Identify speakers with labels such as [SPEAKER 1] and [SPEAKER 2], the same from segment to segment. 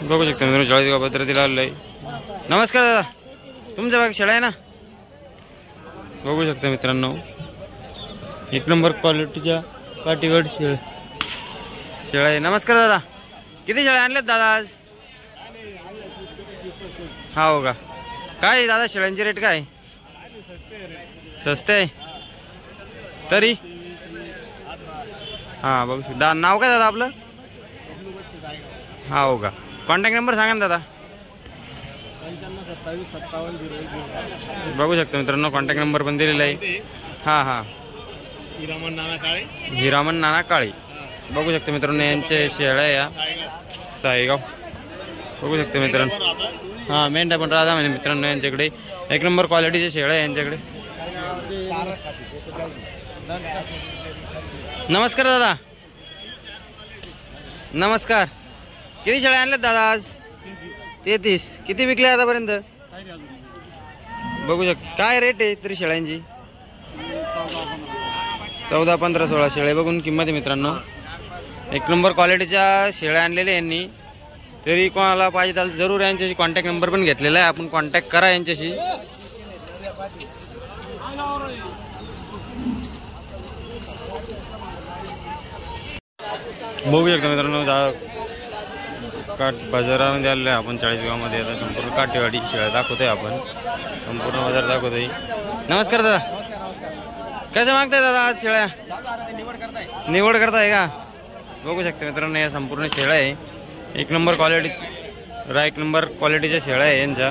[SPEAKER 1] बघू शकता मित्रांनो, चाळीसगाव भद्रावतीला आलेलो आहे. नमस्कार दादा, तुमच्या बाग शेळा आहे ना? बघू शकता मित्रांनो, एक नंबर क्वालिटीच्या काठीवड शेळा आहे. नमस्कार दादा, किती शेळ्या आणल्यात दादा आज? हा हो का? काय दादा शेळ्यांची रेट काय? स्वस्त आहे तरी? हां बघू शकता. नाव काय दादा आपलं? हा हो का? कॉन्टॅक्ट नंबर सांगा ना दादा.
[SPEAKER 2] 95275701.
[SPEAKER 1] बघू शकता मित्रांनो, कॉन्टॅक्ट नंबर पण दिलेला आहे. हां हां, हिरामन नाना काळे. बघू शकता मित्रांनो, यांचे शेळ्या या सायगाव. बघू शकता मित्रांनो, हां मेंढ्या पण राजा म्हणजे मित्रांनो यांच्याकडे एक नंबर क्वालिटीचे शेळ्या आहे यांच्याकडे. नमस्कार दादा. नमस्कार. किती शेळ्या आणल्यात दादा आज? 33. किती विकले आतापर्यंत? बघू शकता. काय रेट आहे तरी शेळ्यांची? 14, 15, 16 शेळ्या बघून किंमत आहे मित्रांनो. एक नंबर क्वालिटीच्या शेळ्या आणलेल्या यांनी. तरी कोणाला पाहिजे तर जरूर यांच्याशी कॉन्टॅक्ट नंबर पण घेतलेला आहे, आपण कॉन्टॅक्ट करा यांच्याशी. बघू शकता मित्रांनो, काठ बाजारामध्ये आलेलं आहे आपण चाळीसगावमध्ये. आता संपूर्ण काठेवाडी शेळ्या दाखवतोय आपण, संपूर्ण बाजार दाखवतोय. नमस्कार दादा, कसं मागताय दादा आज शेळ्या? निवड करताय का? बघू शकता मित्रांनो, या संपूर्ण शेळ्या आहे एक नंबर क्वालिटी, एक नंबर क्वालिटीच्या शेळ्या आहे यांच्या.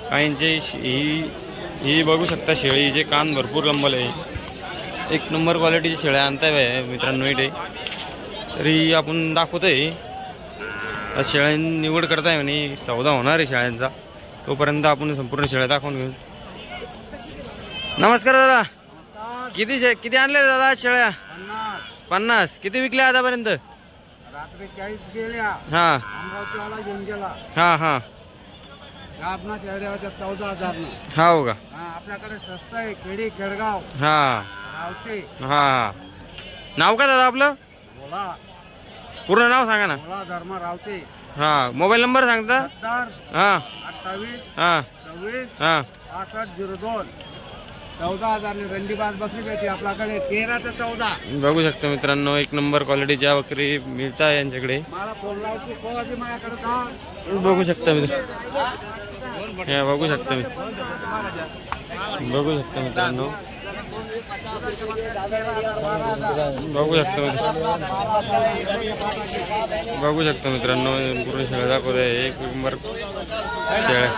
[SPEAKER 1] काहींची ही बघू शकता शेळीचे कान भरपूर लंबले आहे. एक नंबर क्वालिटीची शेळ्या आणताय मित्रांनो इथे. तरी आपण दाखवतोय शेळ्यां निवड करताय म्हणे, सौदा होणार आहे शेळ्यांचा. तोपर्यंत आपण संपूर्ण शेळ्या दाखवून घेऊ. नमस्कार दादा, किती आणले दादा शेळ्या? 50. किती विकल्या आतापर्यंत?
[SPEAKER 2] रात्री 40 गेल्या.
[SPEAKER 1] हा
[SPEAKER 2] अमरावतीवाला घेऊन गेला.
[SPEAKER 1] हा हा,
[SPEAKER 2] आपला शेळ्या होत्या 14,000.
[SPEAKER 1] हा हो का?
[SPEAKER 2] आपल्याकडे स्वस्त आहे. खेडी खेडगाव
[SPEAKER 1] हा
[SPEAKER 2] रावते.
[SPEAKER 1] हा, नाव काय दादा आपलं?
[SPEAKER 2] बोला,
[SPEAKER 1] पूर्ण नाव सांगा ना.
[SPEAKER 2] बोला धर्म रावते.
[SPEAKER 1] हा, मोबाईल नंबर सांगता?
[SPEAKER 2] 70
[SPEAKER 1] हा
[SPEAKER 2] 28
[SPEAKER 1] हा
[SPEAKER 2] 26
[SPEAKER 1] हा
[SPEAKER 2] 6802. 14,000 रंडीबाज बकरी भेटी आपल्याकडे. 13 ते 14.
[SPEAKER 1] बघू शकता मित्रांनो, एक नंबर क्वालिटीच्या बकरी मिळतात यांच्याकडे.
[SPEAKER 2] मला फोन लावतो कोणाची माझ्याकडे का?
[SPEAKER 1] बघू शकता मित्रांनो, बघू शकता बघू शकता मित्रांनो, बघू शकता बघू शकता मित्रांनो, पूर्ण शेळ्या दाखवत आहे एक नंबर शेळ्या.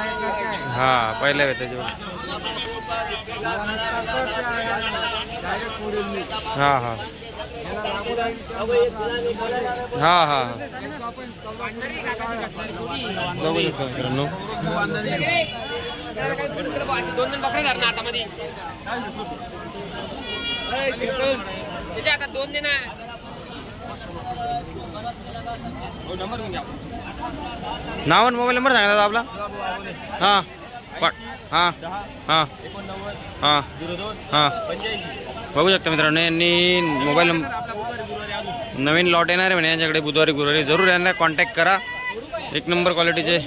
[SPEAKER 1] हा पहिल्या आहे त्याच्यावर. हा हा हा हा, बघू शकता मित्रांनो. नाव आणि मोबाईल नंबर सांगा आपला. हा हा हा हा हा, बघू शकता मित्रांनो, यांनी मोबाईल नंबर, नवीन लॉट येणार आहे म्हणे यांच्याकडे बुधवारी गुरुवारी. जरूर यांना कॉन्टॅक्ट करा. एक नंबर क्वालिटीचे